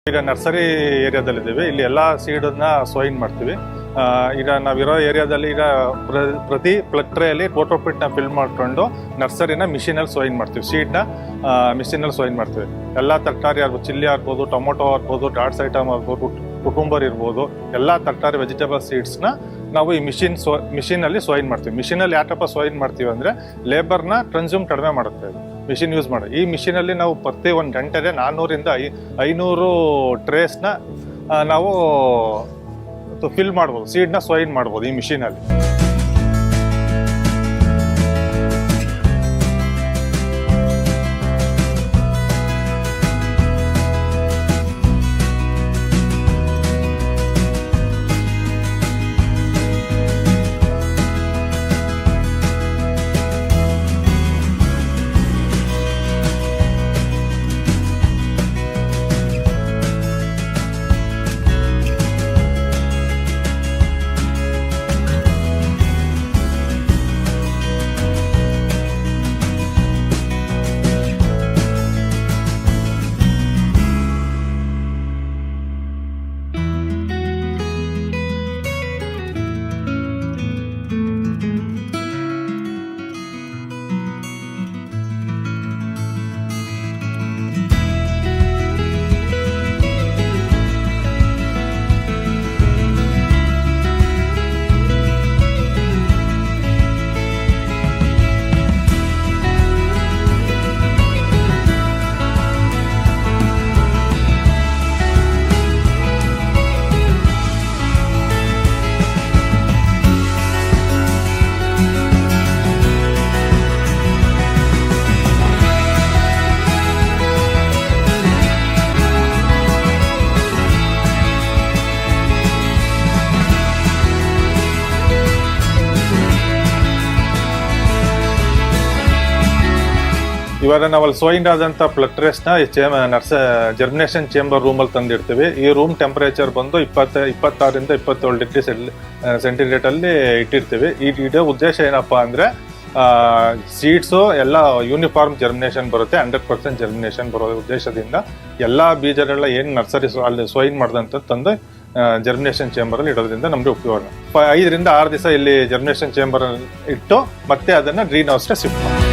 ಈಗ ನರ್ಸರಿ ಏರಿಯಾದಲ್ಲಿದ್ದೀವಿ. ಇಲ್ಲಿ ಎಲ್ಲ ಸೀಡನ್ನ ಸೋಯಿನ್ ಮಾಡ್ತೀವಿ. ಈಗ ನಾವಿರೋ ಏರಿಯಾದಲ್ಲಿ ಈಗ ಪ್ರತಿ ಪ್ಲಗ್ ಟ್ರೇಯಲ್ಲಿ ಫೋಟೋಪಿಟ್ನ ಫಿಲ್ ಮಾಡ್ಕೊಂಡು ನರ್ಸರಿನ ಮಿಷಿನಲ್ಲಿ ಸೋಯಿನ್ ಮಾಡ್ತೀವಿ. ಸೀಡ್ನ ಮಿಷಿನಲ್ಲಿ ಸೋಯಿನ್ ಮಾಡ್ತೀವಿ. ಎಲ್ಲ ತರಕಾರಿ ಆಗ್ಬೋದು, ಚಿಲ್ಲಿ ಆಗ್ಬೋದು, ಟೊಮೊಟೊ ಆಗ್ಬೋದು, ಡಾಟ್ಸ್ ಐಟಮ್ ಆಗ್ಬೋದು, ಕುಕುಂಬರ್ ಇರ್ಬೋದು, ಎಲ್ಲ ತರಕಾರಿ ವೆಜಿಟೇಬಲ್ ಸೀಡ್ಸ್ನ ನಾವು ಈ ಮಿಷಿನಲ್ಲಿ ಸೋಯಿನ್ ಮಾಡ್ತೀವಿ. ಮಿಷಿನಲ್ಲಿ ಯಾಕಪ್ಪ ಸೋಯಿನ್ ಮಾಡ್ತೀವಿ ಅಂದರೆ ಲೇಬರ್ನ ಕನ್ಸ್ಯೂಮ್ ಕಡಿಮೆ ಮಾಡುತ್ತೆ ಇದು ಮಿಷಿನ್ ಯೂಸ್ ಮಾಡಿ. ಈ ಮಿಷಿನಲ್ಲಿ ನಾವು ಪ್ರತಿ ಒಂದು ಗಂಟೆಗೆ 400ರಿಂದ 500 ಟ್ರೇಸ್ನ ನಾವು ಫಿಲ್ ಮಾಡ್ಬೋದು, ಸೀಡ್ನ ಸೋಯಿನ್ ಮಾಡ್ಬೋದು ಈ ಮಿಷಿನಲ್ಲಿ. ಇವಾಗ ನಾವಲ್ಲಿ ಸೋಯಿನ್ ಆದಂಥ ಪ್ಲಗ್ ಟ್ರೇಸ್ನ ಜರ್ಮಿನೇಷನ್ ಚೇಂಬರ್ ರೂಮಲ್ಲಿ ತಂದಿಡ್ತೀವಿ. ಈ ರೂಮ್ ಟೆಂಪರೇಚರ್ ಬಂದು 26ರಿಂದ 27 ಡಿಗ್ರಿ ಸೆಂಟಿಗ್ರೇಡಲ್ಲಿ ಇಟ್ಟಿರ್ತೀವಿ. ಇಡೋ ಉದ್ದೇಶ ಏನಪ್ಪ ಅಂದರೆ ಸೀಡ್ಸು ಎಲ್ಲ ಯೂನಿಫಾರ್ಮ್ ಜರ್ಮಿನೇಷನ್ ಬರುತ್ತೆ, 100% ಜರ್ಮಿನೇಷನ್ ಬರೋ ಉದ್ದೇಶದಿಂದ ಎಲ್ಲ ಬೀಜಗಳನ್ನ ಏನು ನರ್ಸರಿ ಅಲ್ಲಿ ಸೋಯಿನ್ ಮಾಡಿದಂಥ ತಂದು ಜರ್ಮಿನೇಷನ್ ಚೇಂಬರಲ್ಲಿ ಇಡೋದ್ರಿಂದ ನಮಗೆ ಉಪಯೋಗ. 5ರಿಂದ 6 ದಿವಸ ಇಲ್ಲಿ ಜರ್ಮಿನೇಷನ್ ಚೇಂಬರ್ ಇಟ್ಟು ಮತ್ತೆ ಅದನ್ನು ಗ್ರೀನ್ ಹೌಸ್ಗೆ ಶಿಫ್ಟ್ ಮಾಡ್ತೀವಿ.